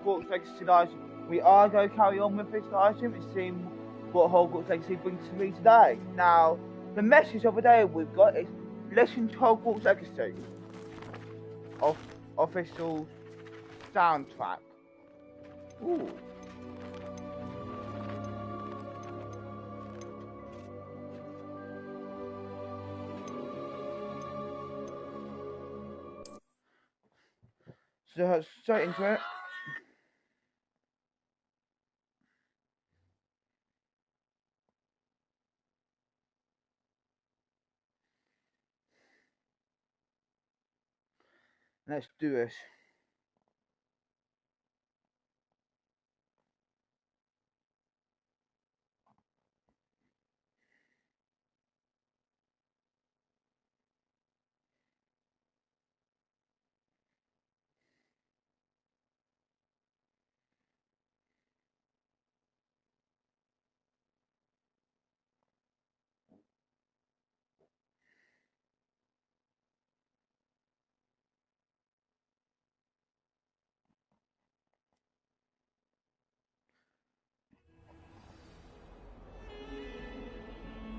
Hogwarts Legacy live stream. We are going to carry on with this live stream and see what Hogwarts Legacy brings to me today. Now, the message of the day we've got is listen to Hogwarts Legacy. Official soundtrack. Ooh. So straight into it. Let's do this.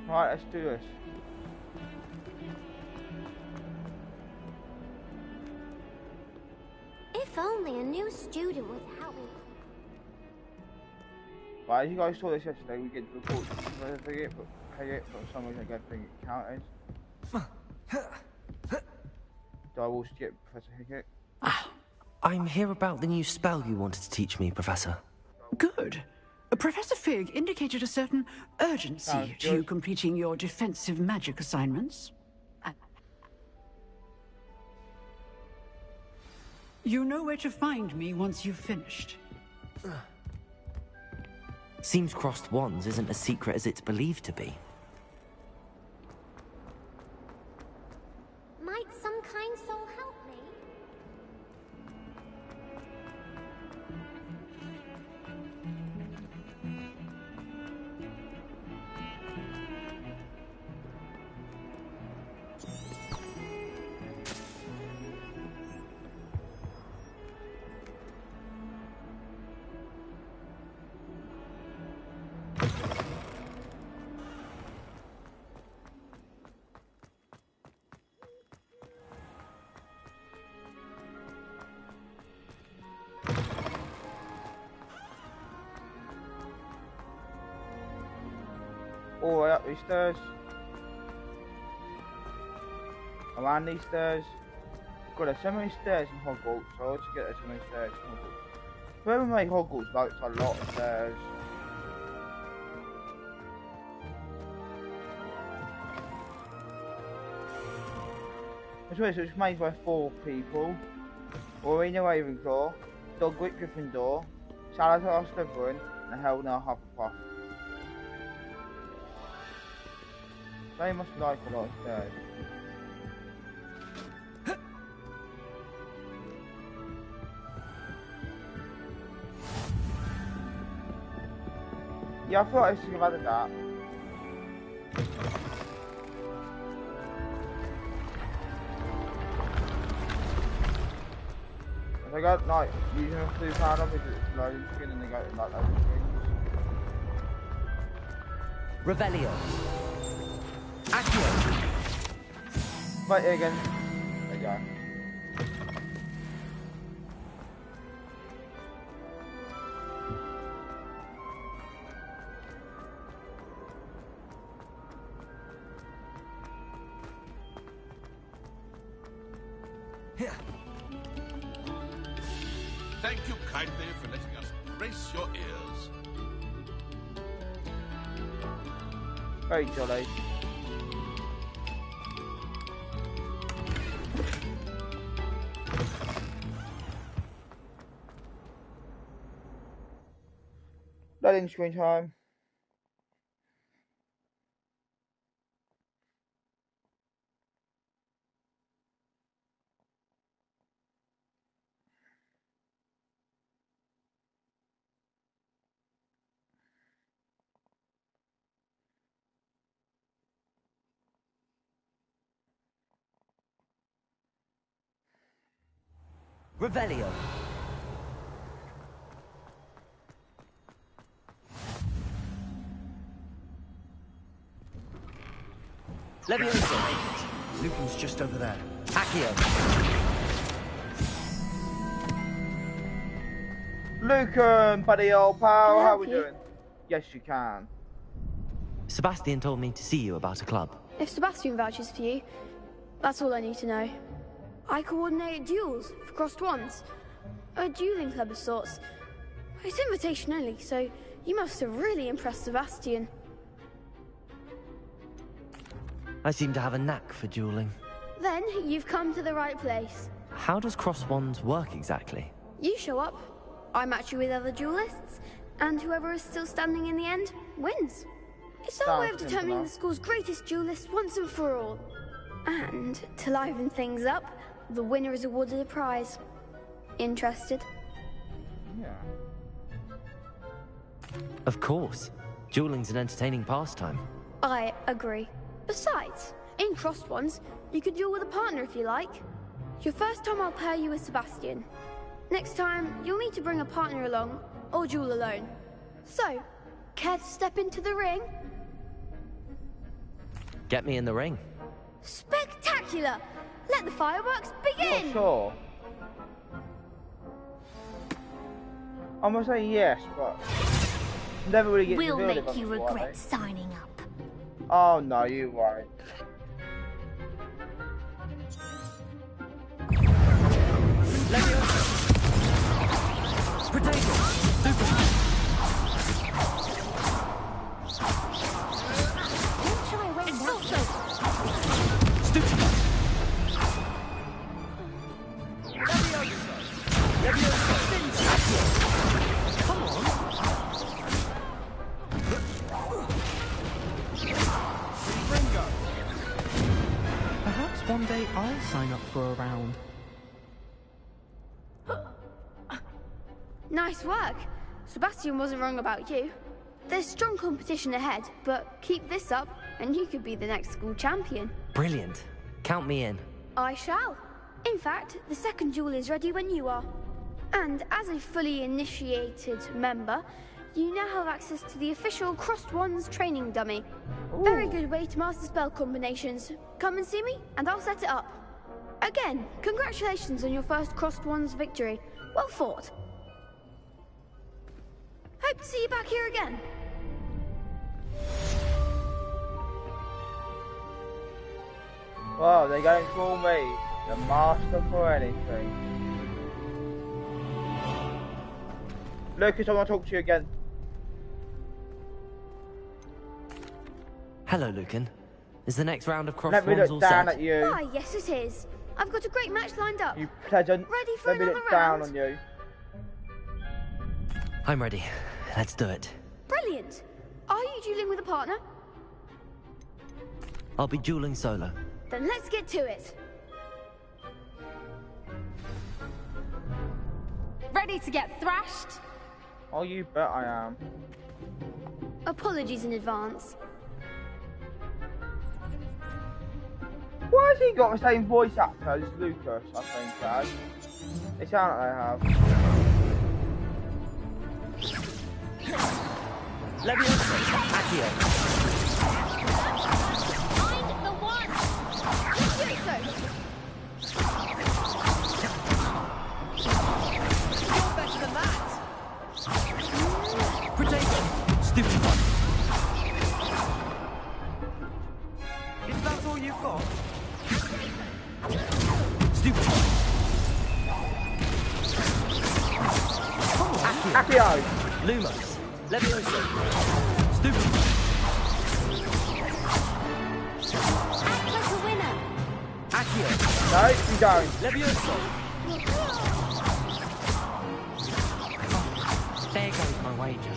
Right, let's do this. If only a new student would help me. Right, as you guys saw this yesterday, we get the report for it, but for some reason I don't think it counted. So I will skip Professor Hickett. I'm here about the new spell you wanted to teach me, Professor. Good. Professor Fig indicated a certain urgency to you completing your defensive magic assignments. You know where to find me once you've finished. Seems crossed wands isn't as secret as it's believed to be. Might some kind soul help me? All the way up these stairs. Around these stairs. God, there's so many stairs in Hogwarts, so I always forget there's so many stairs in Hogwarts. Whoever made Hogwarts knows it's a lot of stairs. That's weird, so it's made by 4 people. Rowena Ravenclaw, Dogwick Gryffindor, Salazar Slytherin, and Helena Hufflepuff. They must like a lot of stairs. Yeah, I thought I should have added that. If I got like using a blue power up, it's loading screen and they got like those screens. Revelio. Accio. Right here again. There you go. Here. Thank you kindly for letting us brace your ears. Very jolly. Loading screen time. Revelio. Leviosa! Lucan's just over there. Accio! Lucan, buddy old pal, Can I how help we you? doing? Yes, you can. Sebastian told me to see you about a club. If Sebastian vouches for you, that's all I need to know. I coordinate duels for crossed wands. A dueling club of sorts. It's invitation only, so you must have really impressed Sebastian. I seem to have a knack for dueling. Then you've come to the right place. How does cross wands work exactly? You show up, I match you with other duelists, and whoever is still standing in the end wins. It's our way of Sounds determining simple. the school's greatest duelist once and for all. And to liven things up, the winner is awarded a prize. Interested? Yeah. Of course. Dueling's an entertaining pastime. I agree. Besides, in crossed ones, you could duel with a partner if you like. Your first time I'll pair you with Sebastian. Next time, you'll need to bring a partner along, or duel alone. So, care to step into the ring? Get me in the ring. Spectacular! Let the fireworks begin! Not sure. I'm gonna say yes, but never really get We'll revealed if make you I'm right. regret signing up. Oh no, you won't. Leviosa! Potato! Don't try wearing that. Stupid! Come on! Perhaps one day I'll sign up for a round. Nice work. Sebastian wasn't wrong about you. There's strong competition ahead, but keep this up and you could be the next school champion. Brilliant. Count me in. I shall. In fact, the second duel is ready when you are. And as a fully initiated member, you now have access to the official Crossed Wands training dummy. Very good way to master spell combinations. Come and see me, and I'll set it up. Again, congratulations on your first Crossed Wands victory. Well fought. Hope to see you back here again. Well, they're going to call me the master for anything. Lucas, I want to talk to you again. Hello, Lucan. Is the next round of cross Let me wands all look down set? at you. Ah, yes it is. I've got a great match lined up. You pleasant. Ready for Let me another look down round? on you. I'm ready. Let's do it. Brilliant. Are you dueling with a partner? I'll be dueling solo. Then let's get to it. Ready to get thrashed? Oh, you bet I am. Apologies in advance. Why has he got the same voice actor as Lucas, I think, Dad? They sound like they have. Leviosa! Accio! Find the one! Do so. You're better than that! Potato! Stupid one! Is that all you've got? Stupid one! Accio! Accio! Lumos! Leviosa! Stupid one! Act like a winner! Accio! No, you don't. Leviosa! There goes my wager.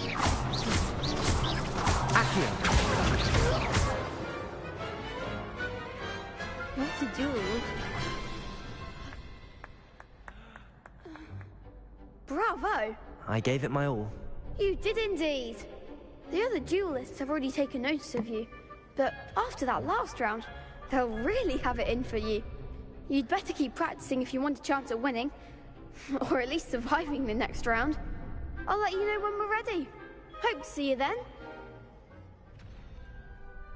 Accio! What to do? Bravo! I gave it my all. You did indeed. The other duelists have already taken notice of you, but after that last round, they'll really have it in for you. You'd better keep practicing if you want a chance at winning, or at least surviving the next round. I'll let you know when we're ready. Hope to see you then.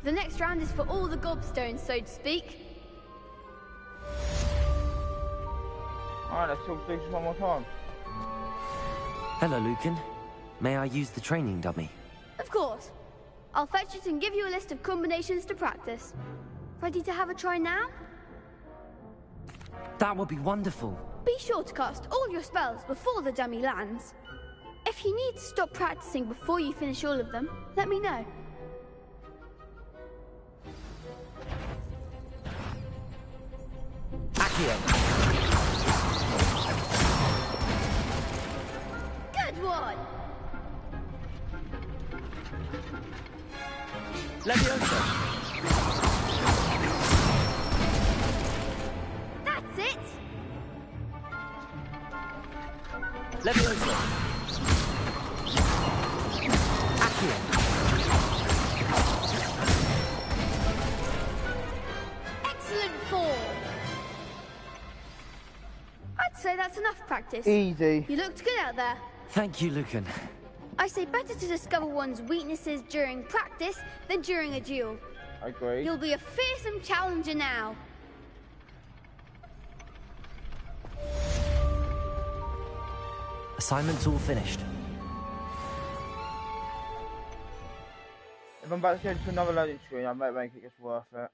The next round is for all the gobstones, so to speak. Alright, let's talk to this one more time. Hello, Lucan. May I use the training dummy? Of course. I'll fetch it and give you a list of combinations to practice. Ready to have a try now? That would be wonderful. Be sure to cast all your spells before the dummy lands. If you need to stop practicing before you finish all of them, let me know. Accio. Good one! Leviosa. That's it! Leviosa. Accio. Excellent form! I'd say that's enough practice. Easy. You looked good out there. Thank you, Lucan. I say better to discover one's weaknesses during practice than during a duel. I agree. You'll be a fearsome challenger now. Assignment's all finished. If I'm about to go to another loading screen, I might make it just worth it.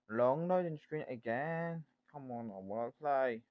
Long loading screen again. Come on, I wanna play.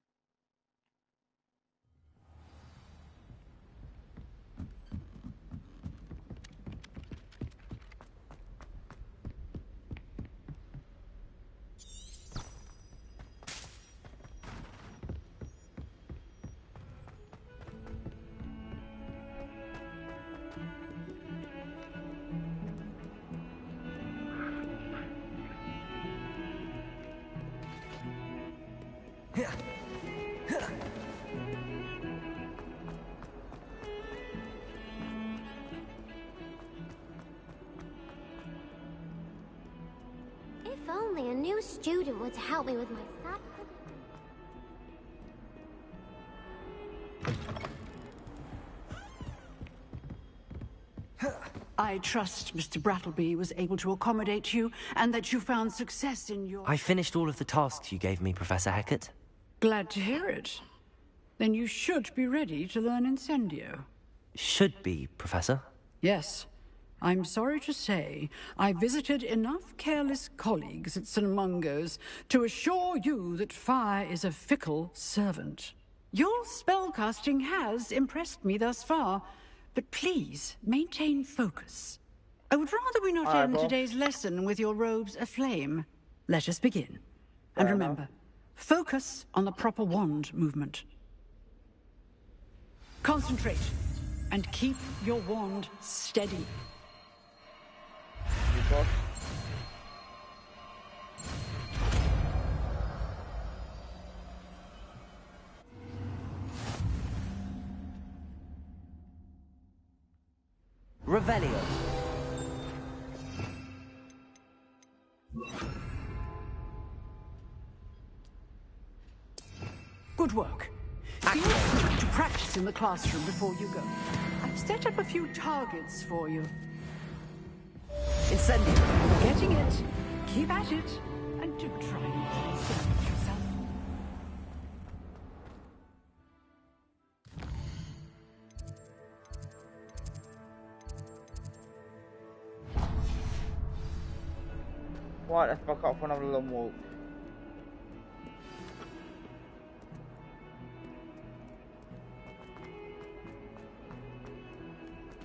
If only a new student were to help me with my sap. I trust Mr. Brattleby was able to accommodate you and that you found success in your... I finished all of the tasks you gave me, Professor Hackett. Glad to hear it. Then you should be ready to learn Incendio. Should be, Professor. Yes. I'm sorry to say, I visited enough careless colleagues at St. Mungo's to assure you that fire is a fickle servant. Your spellcasting has impressed me thus far, but please maintain focus. I would rather we not end today's lesson with your robes aflame. Let us begin. And remember, focus on the proper wand movement. Concentrate and keep your wand steady. Revelio. Good work. Feel free to practice in the classroom before you go. I've set up a few targets for you. Incendio! Getting it. Keep at it. And do try not to exert yourself. Right, let's back up for another long walk.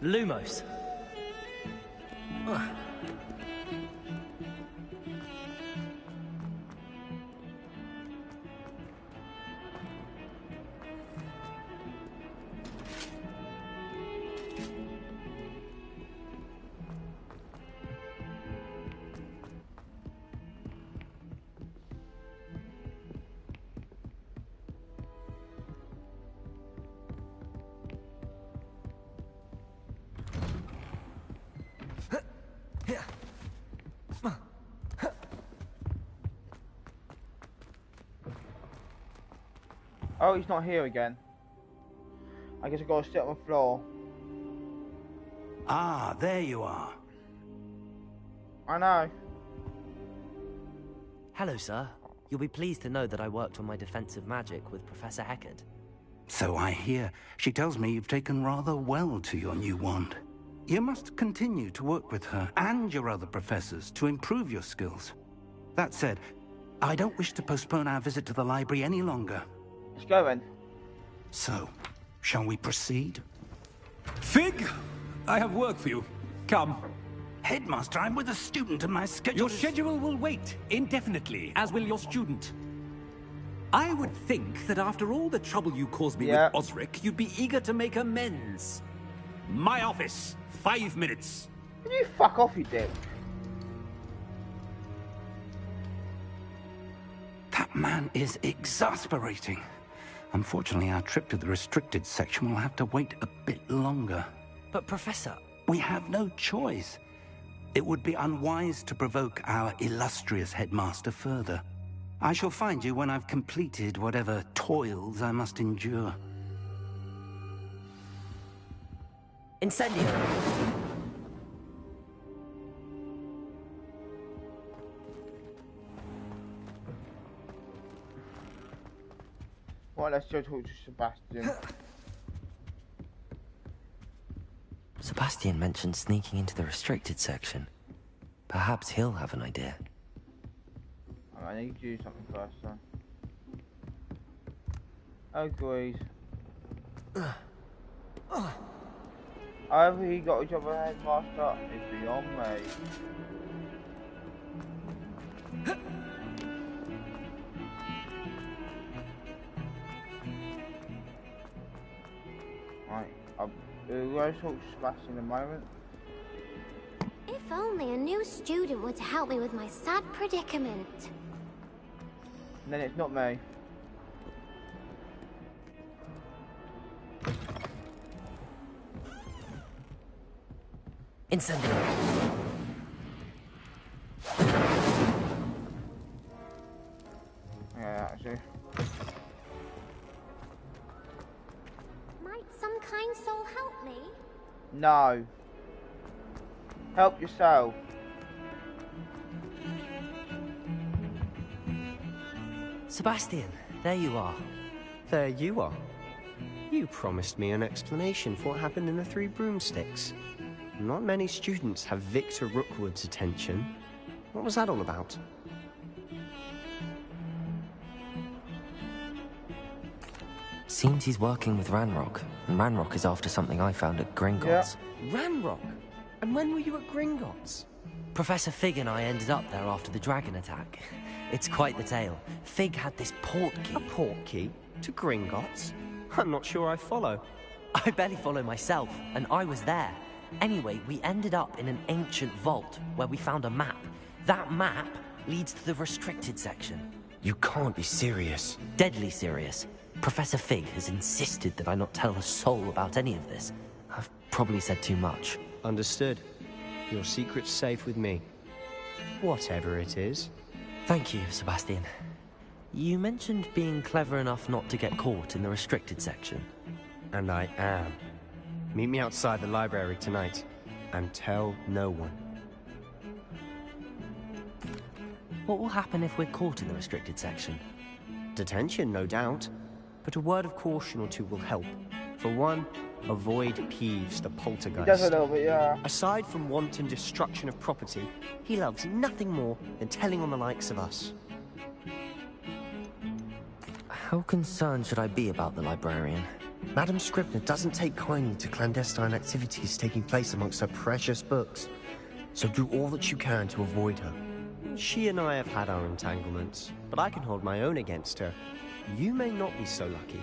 Lumos. Oh, he's not here again. I guess I gotta sit on the floor. Ah, there you are. I know. Hello, sir. You'll be pleased to know that I worked on my defensive magic with Professor Heckard. So I hear. She tells me you've taken rather well to your new wand. You must continue to work with her and your other professors to improve your skills. That said, I don't wish to postpone our visit to the library any longer. Let's go then. So, shall we proceed? Fig! I have work for you. Come. Headmaster, I'm with a student and my schedule Your is... schedule will wait indefinitely, as will your student. I would think that after all the trouble you caused me with Osric, you'd be eager to make amends. My office, 5 minutes. Can you fuck off, you dick? That man is exasperating. Unfortunately, our trip to the restricted section will have to wait a bit longer. But, Professor... We have no choice. It would be unwise to provoke our illustrious headmaster further. I shall find you when I've completed whatever toils I must endure. Incendio! Right, let's go talk to Sebastian. Sebastian mentioned sneaking into the restricted section. Perhaps he'll have an idea. I need to do something first, son. Agreed. However he got a job as headmaster is beyond me. Right, we'll go talk to Sebastian in a moment. If only a new student were to help me with my sad predicament. And then it's not me. Incendio! Yeah, actually. Might some kind soul help me? No. Help yourself. Sebastian, there you are. There you are. You promised me an explanation for what happened in the Three Broomsticks. Not many students have Victor Rookwood's attention. What was that all about? Seems he's working with Ranrock, and Ranrock is after something I found at Gringotts. Yeah. Ranrock? And when were you at Gringotts? Professor Fig and I ended up there after the dragon attack. It's quite the tale. Fig had this port key. A port key? To Gringotts? I'm not sure I follow. I barely follow myself, and I was there. Anyway, we ended up in an ancient vault where we found a map. That map leads to the restricted section. You can't be serious. Deadly serious. Professor Fig has insisted that I not tell a soul about any of this. I've probably said too much. Understood. Your secret's safe with me. Whatever it is. Thank you, Sebastian. You mentioned being clever enough not to get caught in the restricted section. And I am. Meet me outside the library tonight, and tell no one. What will happen if we're caught in the restricted section? Detention, no doubt. But a word of caution or two will help. For one, avoid Peeves, the poltergeist. He does a little bit, yeah. Aside from wanton destruction of property, he loves nothing more than telling on the likes of us. How concerned should I be about the librarian? Madam Scribner doesn't take kindly to clandestine activities taking place amongst her precious books, so do all that you can to avoid her. She and I have had our entanglements, but I can hold my own against her. You may not be so lucky.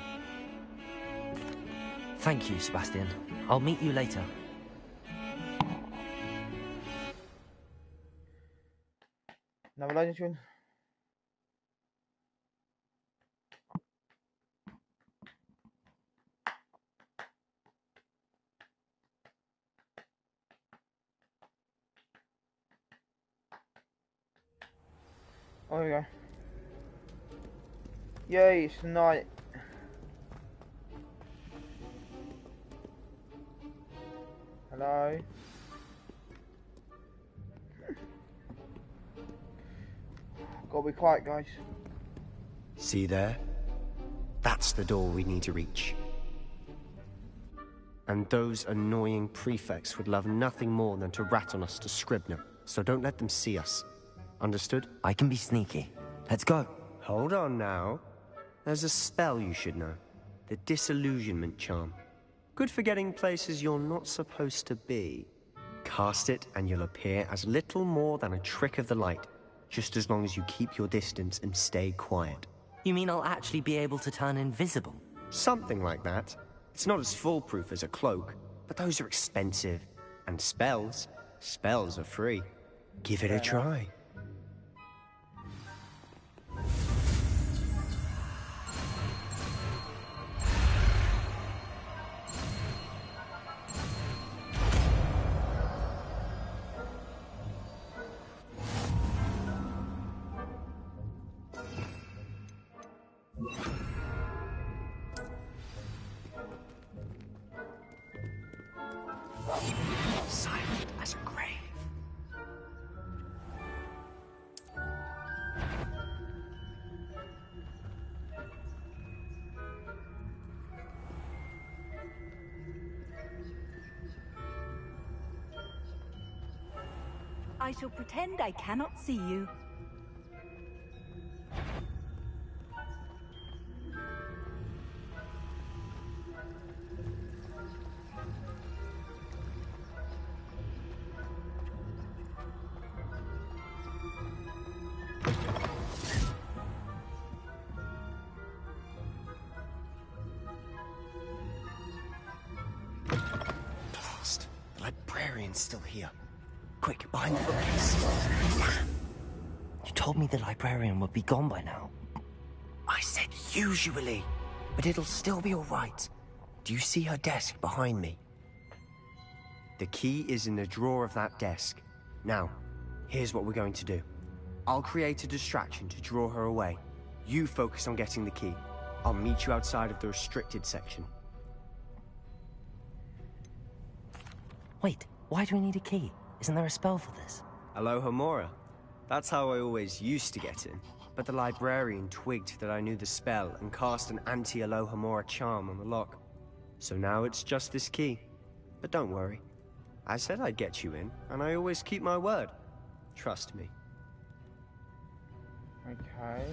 Thank you, Sebastian. I'll meet you later. Another legend. Oh, there we go. Yay, it's night. Hello? Gotta be quiet, guys. See there? That's the door we need to reach. And those annoying prefects would love nothing more than to rat on us to Scribner, so don't let them see us. Understood? I can be sneaky. Let's go. Hold on now. There's a spell you should know. The Disillusionment Charm. Good for getting places you're not supposed to be. Cast it and you'll appear as little more than a trick of the light, just as long as you keep your distance and stay quiet. You mean I'll actually be able to turn invisible? Something like that. It's not as foolproof as a cloak, but those are expensive. And spells are free. Give it a try. Silent as a grave. I shall pretend I cannot see you. Blast. The librarian's still here. Quick, behind the bookcase. You told me the librarian would be gone by now. I said usually, but it'll still be all right. Do you see her desk behind me? The key is in the drawer of that desk. Now, here's what we're going to do. I'll create a distraction to draw her away. You focus on getting the key. I'll meet you outside of the restricted section. Wait, why do we need a key? Isn't there a spell for this? Alohomora. That's how I always used to get in. But the librarian twigged that I knew the spell and cast an anti-Alohomora charm on the lock. So now it's just this key. But don't worry. I said I'd get you in, and I always keep my word. Trust me. Okay.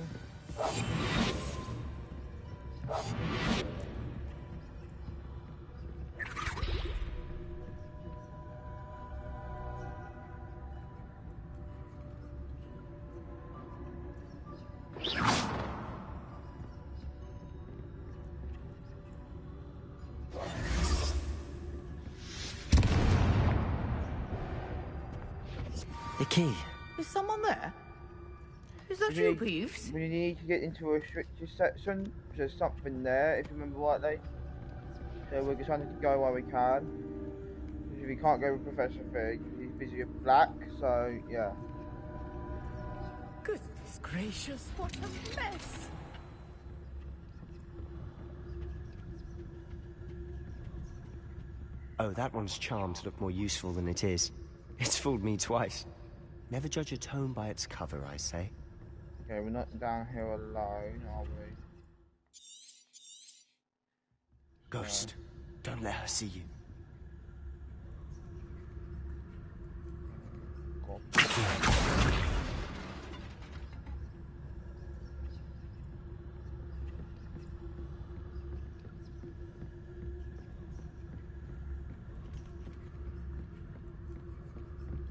The key. Is someone there? Is that you, Peeves? We need to get into a restricted section. There's something there, if you remember rightly. So we're just trying to go while we can. Because we can't go with Professor Fig. He's busy with Black, so yeah. Goodness gracious, what a mess! Oh, that one's charmed to look more useful than it is. It's fooled me twice. Never judge a tome by its cover, I say. Okay, we're not down here alone, are we? Ghost, don't let her see you.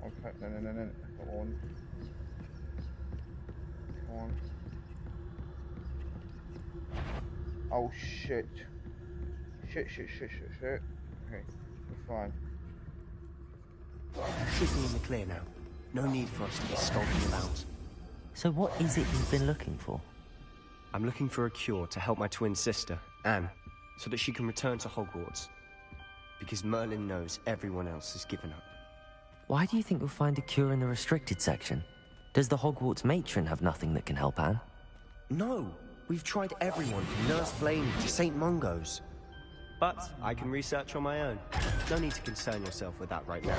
Okay, no. Come on. Come on. Oh shit. Shit. Okay, we're fine. Should be in the clear now. No need for us to be skulking about. So what is it you've been looking for? I'm looking for a cure to help my twin sister, Anne, so that she can return to Hogwarts. Because Merlin knows everyone else has given up. Why do you think you'll find a cure in the restricted section? Does the Hogwarts matron have nothing that can help Anne? No! We've tried everyone from Nurse Blaine to St. Mungo's. But I can research on my own. No need to concern yourself with that right now.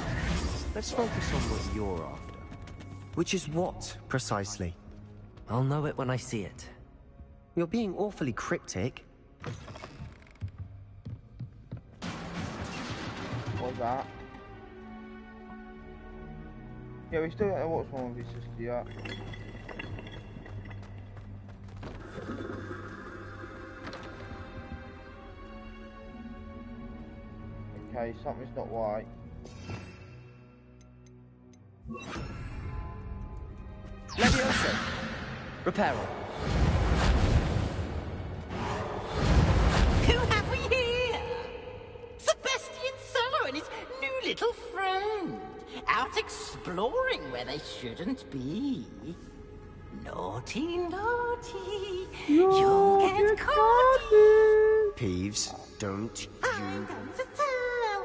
Let's focus on what you're after. Which is what, precisely? I'll know it when I see it. You're being awfully cryptic. What's that? Yeah, we still don't know what's wrong with his sister yet. Okay, something's not right. Leviosa! Reparo. Who have we here? Sebastian Sallow and his new little friend. Out exploring where they shouldn't be. Naughty. You'll get caught. Peeves, don't I'm going to tell.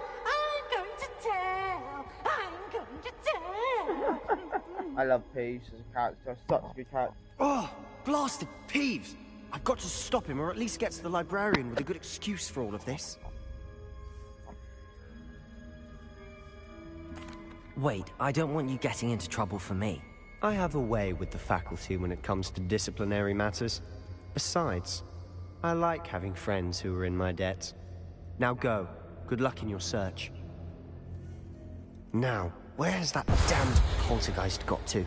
I love Peeves as a character, such a good character. Oh, blasted Peeves! I've got to stop him, or at least get to the librarian with a good excuse for all of this. Wait, I don't want you getting into trouble for me. I have a way with the faculty when it comes to disciplinary matters. Besides, I like having friends who are in my debt. Now go. Good luck in your search. Now, where has that damned poltergeist got to?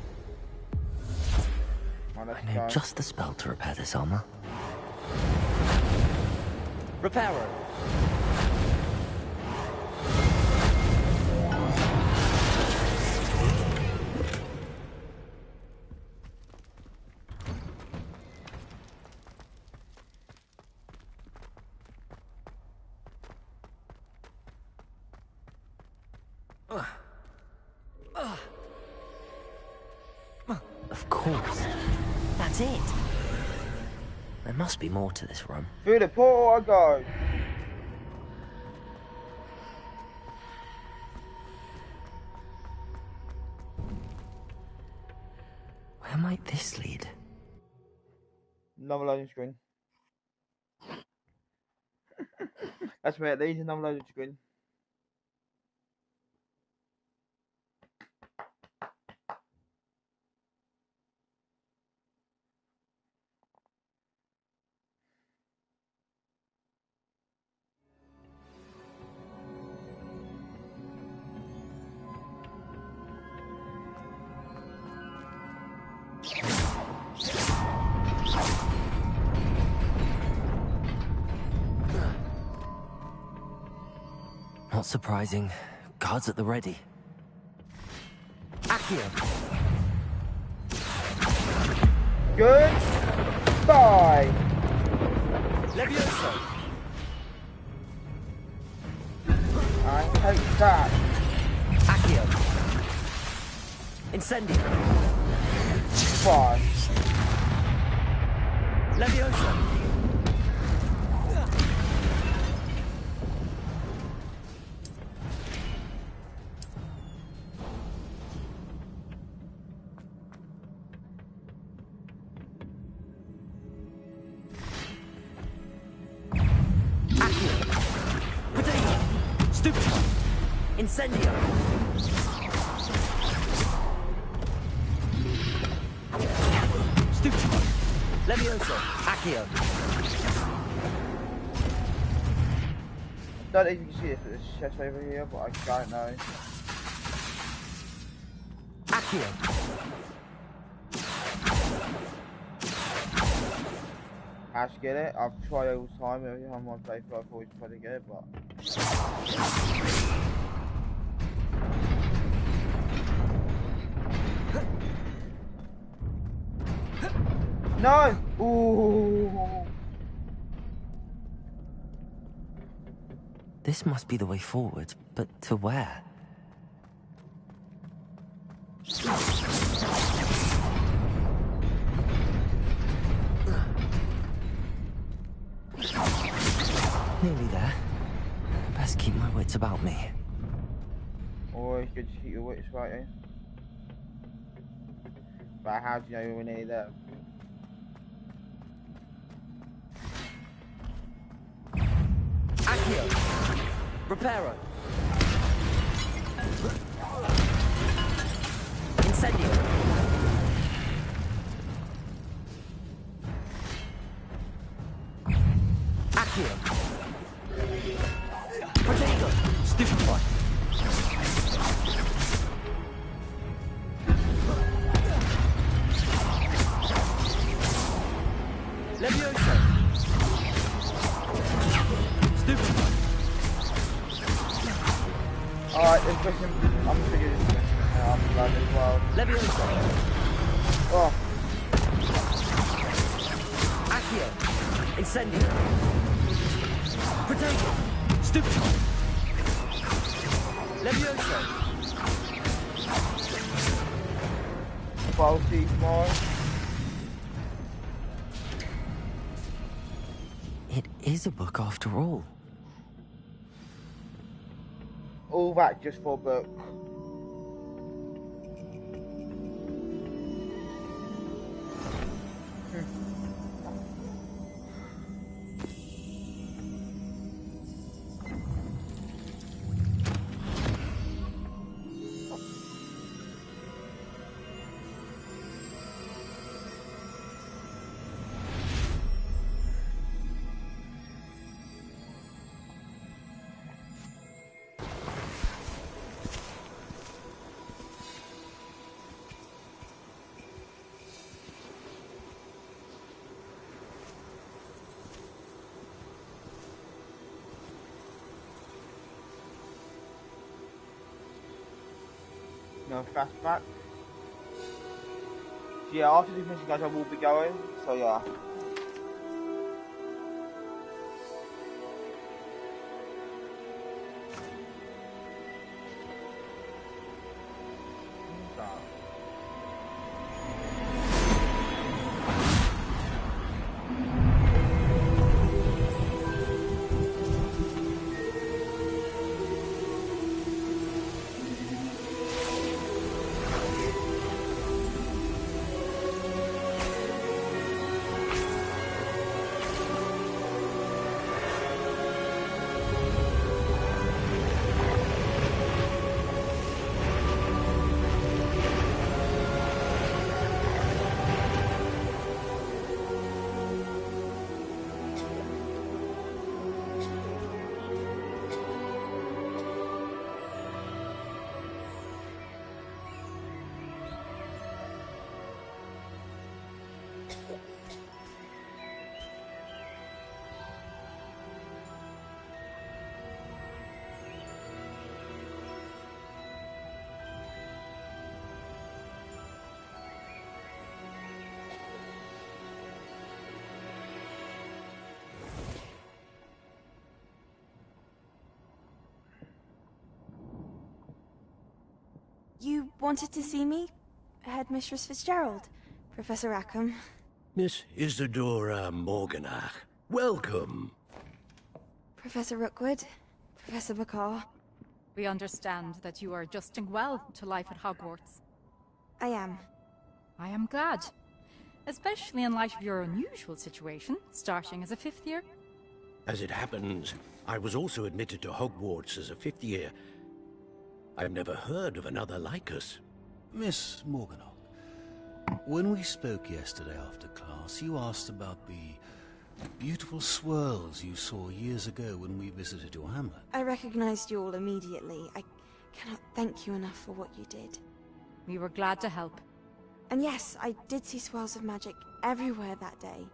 I know just the spell to repair this armor. Reparo! Of course. That's it. There must be more to this room. Through the portal I go. Where might this lead? Another loading screen. That's where it leads, another loading screen. Not surprising. Guards at the ready. Accio! Goodbye! Leviosa! I take that. Accio! Incendio! Bye. Leviosa! Stupid! Incendio! Stupido! Levioso! Accio! I don't even see if there's a chest over here, but I don't know. Accio! How to get it? I've tried all the time. Every time I play for, I've always tried to get it, but. No! Ooh! This must be the way forward, but to where? Nearly there. Best keep my wits about me. Always good to keep your wits right, eh? But how do you know we're nearly there? Accio! Reparo! Incendio! Accio! Protego! Stupefy! Levioso! Stupefy! Alright, this question, I'm gonna do this question now, I'm glad as well. Levioso! Oh! Accio! Incendio! Protego! Stupefy! Levioso! Faulty, more. It is a book after all. All that just for a book. No fastback. So yeah, after this mission, guys, I will be going. So yeah. You wanted to see me? Headmistress Fitzgerald? Professor Rackham? Miss Isadora Morganach, welcome. Professor Rookwood? Professor Bakar? We understand that you are adjusting well to life at Hogwarts. I am. I am glad. Especially in light of your unusual situation, starting as a 5th year. As it happens, I was also admitted to Hogwarts as a 5th year. I've never heard of another like us. Miss Morganock, when we spoke yesterday after class, you asked about the beautiful swirls you saw years ago when we visited your hamlet. I recognized you all immediately. I cannot thank you enough for what you did. We were glad to help. And yes, I did see swirls of magic everywhere that day.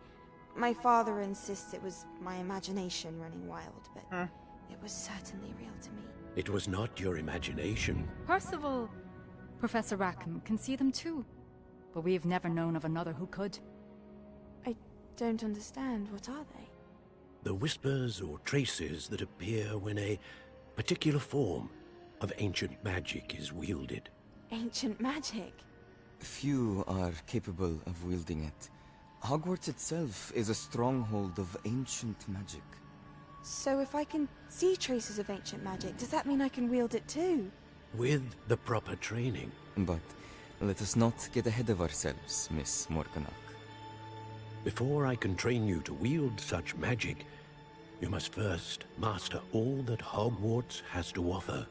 My father insists it was my imagination running wild, but it was certainly real to me. It was not your imagination. Percival, Professor Rackham can see them too, but we have never known of another who could. I don't understand. What are they? The whispers or traces that appear when a particular form of ancient magic is wielded. Ancient magic? Few are capable of wielding it. Hogwarts itself is a stronghold of ancient magic. So if I can see traces of ancient magic, does that mean I can wield it too? With the proper training. But let us not get ahead of ourselves, Miss Morganock. Before I can train you to wield such magic, you must first master all that Hogwarts has to offer.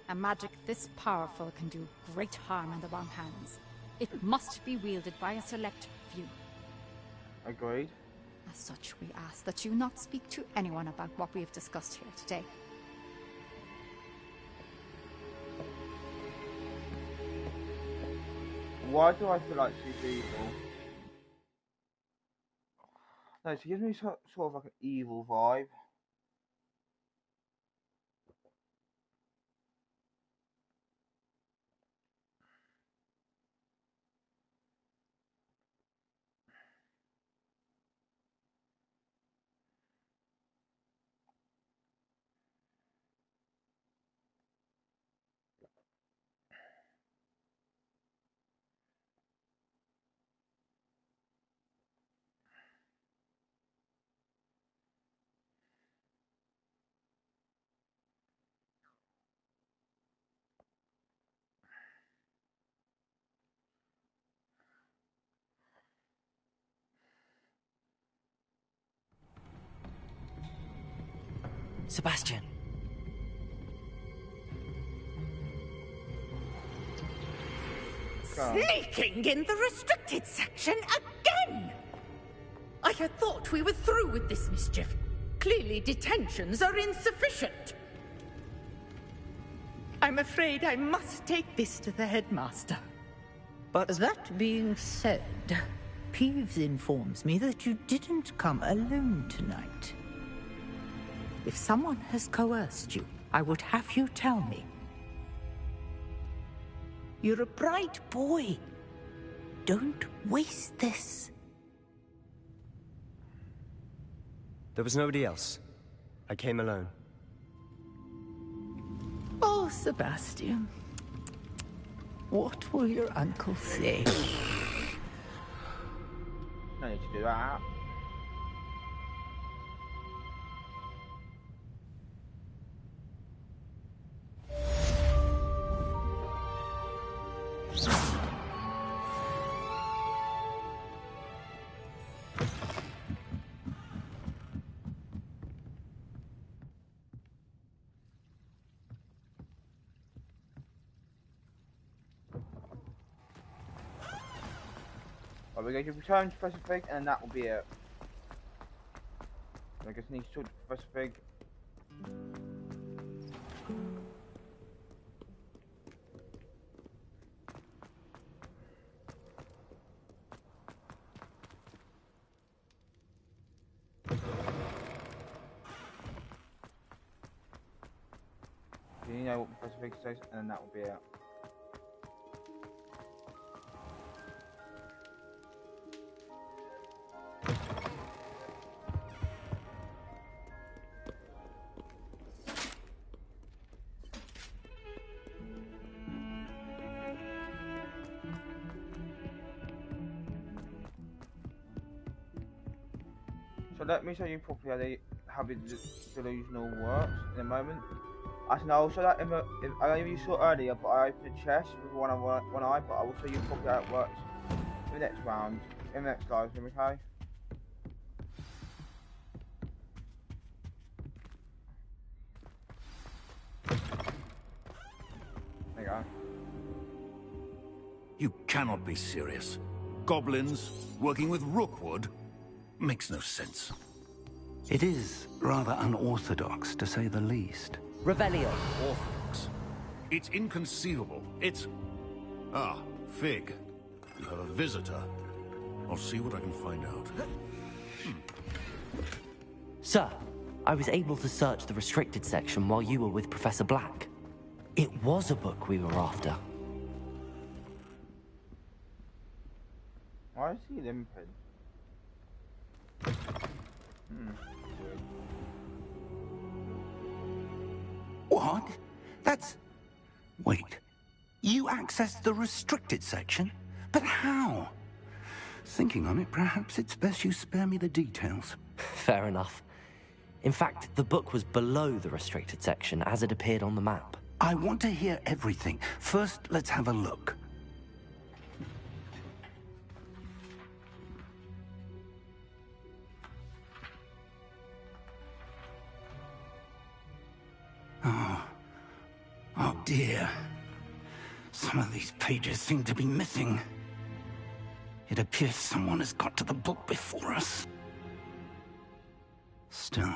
A magic this powerful can do great harm in the wrong hands. It must be wielded by a select few. Agreed. As such, we ask that you not speak to anyone about what we have discussed here today. Why do I feel like she's evil? No, she gives me sort of like an evil vibe. Sebastian. Sneaking in the restricted section again! I had thought we were through with this mischief. Clearly detentions are insufficient. I'm afraid I must take this to the headmaster. But that being said, Peeves informs me that you didn't come alone tonight. If someone has coerced you, I would have you tell me. You're a bright boy. Don't waste this. There was nobody else. I came alone. Oh, Sebastian. What will your uncle say? No need to do that. We're going to return to Professor Fig, and that will be it. I just need to talk to Professor Fig. You know what Professor Fig says, and then that will be it. So let me show you properly how the delusional works in a moment. I know I'll show that I know you saw earlier, but I opened a chest with one eye, but I will show you properly how it works in the next round, in the next live stream, okay? You cannot be serious. Goblins working with Rookwood? Makes no sense. It is rather unorthodox, to say the least. Revelio. Orthodox. It's inconceivable. It's... Ah, Fig. You have a visitor. I'll see what I can find out. Sir, I was able to search the restricted section while you were with Professor Black. It was a book we were after. Why is he limping? What? That's... Wait. You accessed the restricted section? But how? Thinking on it, perhaps it's best you spare me the details. Fair enough. In fact, the book was below the restricted section as it appeared on the map. I want to hear everything. First, let's have a look. Oh dear. Some of these pages seem to be missing. It appears someone has got to the book before us. Still,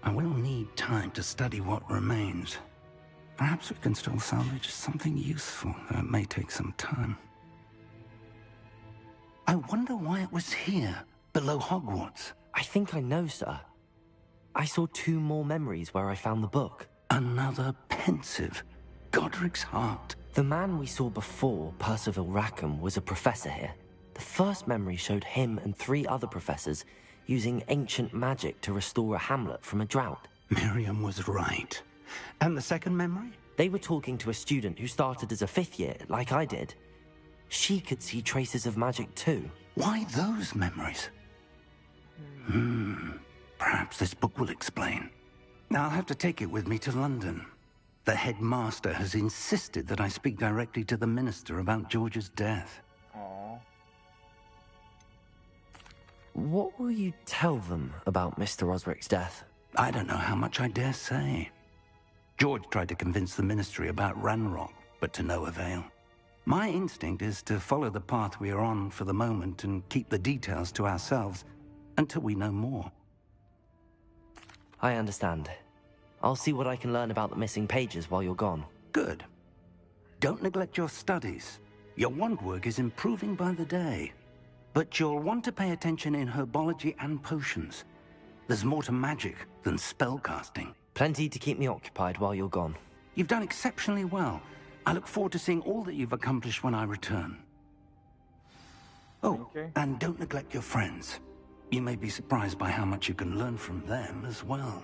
I will need time to study what remains. Perhaps we can still salvage something useful, though it may take some time. I wonder why it was here, below Hogwarts. I think I know, sir. I saw 2 more memories where I found the book. Another pensive. Godric's heart. The man we saw before, Percival Rackham, was a professor here. The first memory showed him and 3 other professors using ancient magic to restore a hamlet from a drought. Miriam was right. And the second memory? They were talking to a student who started as a 5th year, like I did. She could see traces of magic too. Why those memories? Perhaps this book will explain. Now I'll have to take it with me to London. The headmaster has insisted that I speak directly to the minister about George's death. Aww. What will you tell them about Mr. Osric's death? I don't know how much I dare say. George tried to convince the ministry about Ranrock, but to no avail. My instinct is to follow the path we are on for the moment and keep the details to ourselves until we know more. I understand. I'll see what I can learn about the missing pages while you're gone. Good. Don't neglect your studies. Your wand work is improving by the day. But you'll want to pay attention in herbology and potions. There's more to magic than spellcasting. Plenty to keep me occupied while you're gone. You've done exceptionally well. I look forward to seeing all that you've accomplished when I return. Oh, and don't neglect your friends. You may be surprised by how much you can learn from them as well.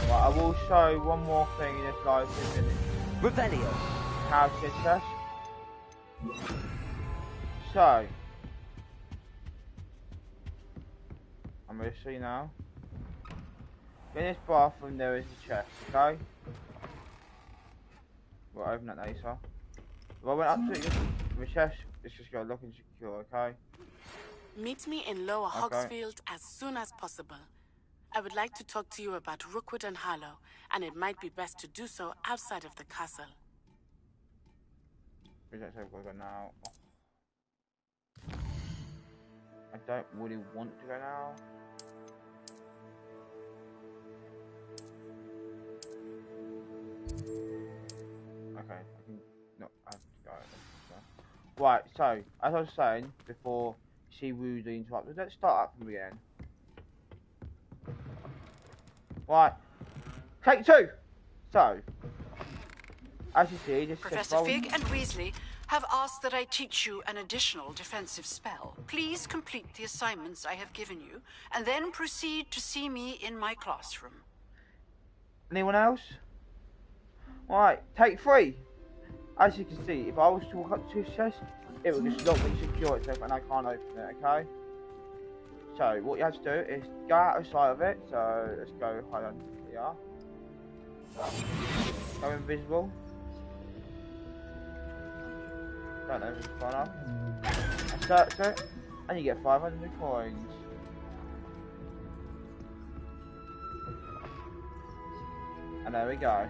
Right, I will show one more thing in this live 2 minutes. Revelio. How to test. So, I'm going to show you now. In this bathroom there is a chest, okay? We'll open that later. If I went up to it, the chest, it's just got lock and secure, okay? Meet me in Lower Hogsfield as soon as possible. I would like to talk to you about Rookwood and Harlow, and it might be best to do so outside of the castle. Where's that safe go now? I don't really want to go now. Okay, I can... No, I have to go. Right, so, as I was saying before, she rudely interrupted. Let's start up from again. Right, take 2. So, as you see, this Professor Fig and Weasley have asked that I teach you an additional defensive spell. Please complete the assignments I have given you, and then proceed to see me in my classroom. Anyone else? Right, take 3. As you can see, if I was to walk up to his chest, it will just lock and secure itself and I can't open it, okay? So, what you have to do is go outside of it. So, let's go, hold on, here. Go invisible. Don't know if it's gone up. And search it, and you get 500 coins. And there we go.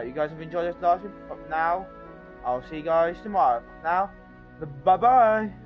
You guys have enjoyed this live stream. But now, I'll see you guys tomorrow. Now, bye bye.